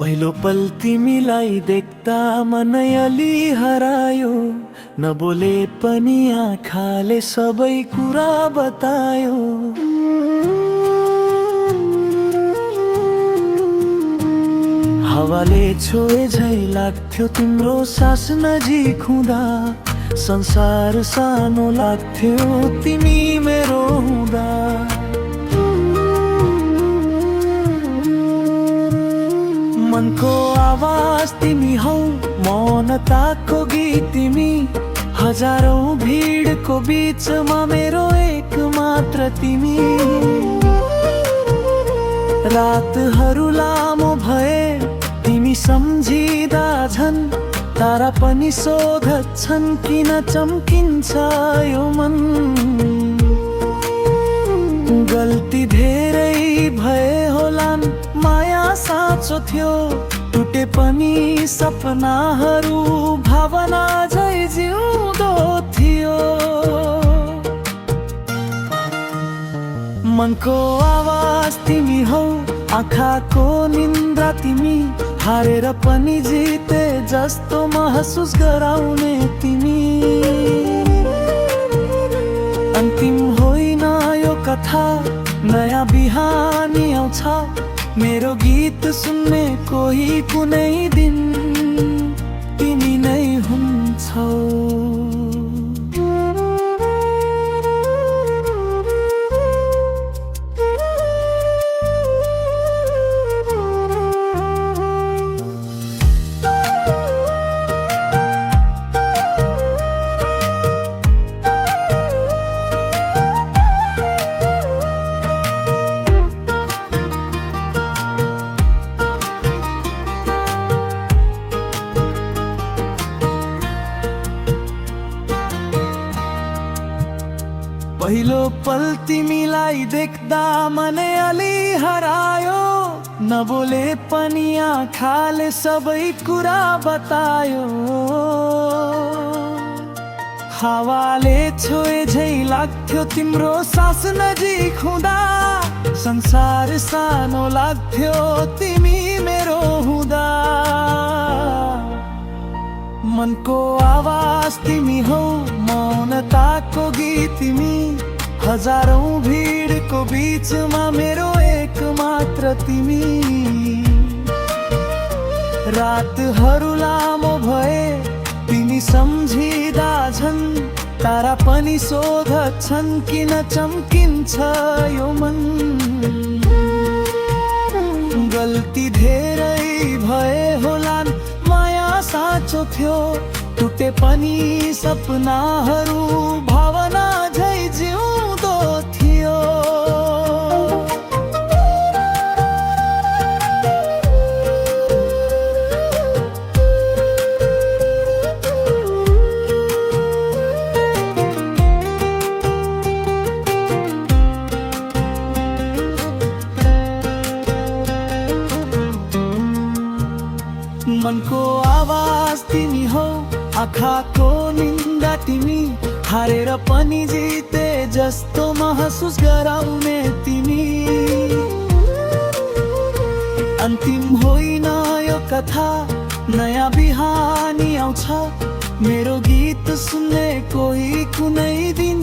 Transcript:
पहिलो पल तिमीलाई देख्दा मनै अलि हरायो, नबोले पनि आँखाले सबै कुरा बतायो। हावाले छोए झै लाग्थ्यो तिम्रो सास नजिक हुँदा, संसार सानो लाग्थ्यो तिमी मेरो हुँदा। मनको आवाज तिमी हौ, मौनताको गीत तिमी, हजारौं भिडको बीचमा मेरो एक मात्र तिमी। रातहरू लामो भए तिमी सम्झिँदा झन्, तारा पनि सोध्छन् किन चम्किन्छ यो मन। गल्ती धेरै भए होलान्, माया साँचो थियो, टुटे पनि सपनाहरू भावना झै जिउँदो थियो। मनको आवाज तिमी हौ, आँखाको निन्द्रा तिमी, हारेर पनि जिते जस्तो महसुस गराउने तिमी। अन्तिम होइन यो कथा, नयाँ बिहानी आउँछ, मेरो गीत सुन्ने कोही कुनै दिन तिमी नै हुन्छौ। पहिलो पल तिमीलाई देख्दा मनै अलि हरायो, नबोले पनि आँखाले सबै कुरा बतायो। हावाले छोए झै लाग्थ्यो तिम्रो सास नजिक हुँदा, संसार सानो लाग्थ्यो तिमी मेरो हुँदा। मनको आवाज तिमी हौ, मौनताको गीत तिमी, हजारौं भिडको बीचमा मेरो एक मात्र तिमी। रातहरू लामो भए तिमी सम्झिँदा झन्, तारा पनि सोध्छन् किन चम्किन्छ यो मन। गल्ती धेरै भए होलान्, माया साँचो थियो, टुटे पनि सपनाहरू भावना झै जिउँदो थियो। मनको आवाज तिमी हौ, आँखाको निन्दा तिमी, हारेर पनि जिते जस्तो महसुस गराउने तिमी। अन्तिम होइन यो कथा, नयाँ बिहानी आउँछ, मेरो गीत सुन्ने कोही कुनै दिन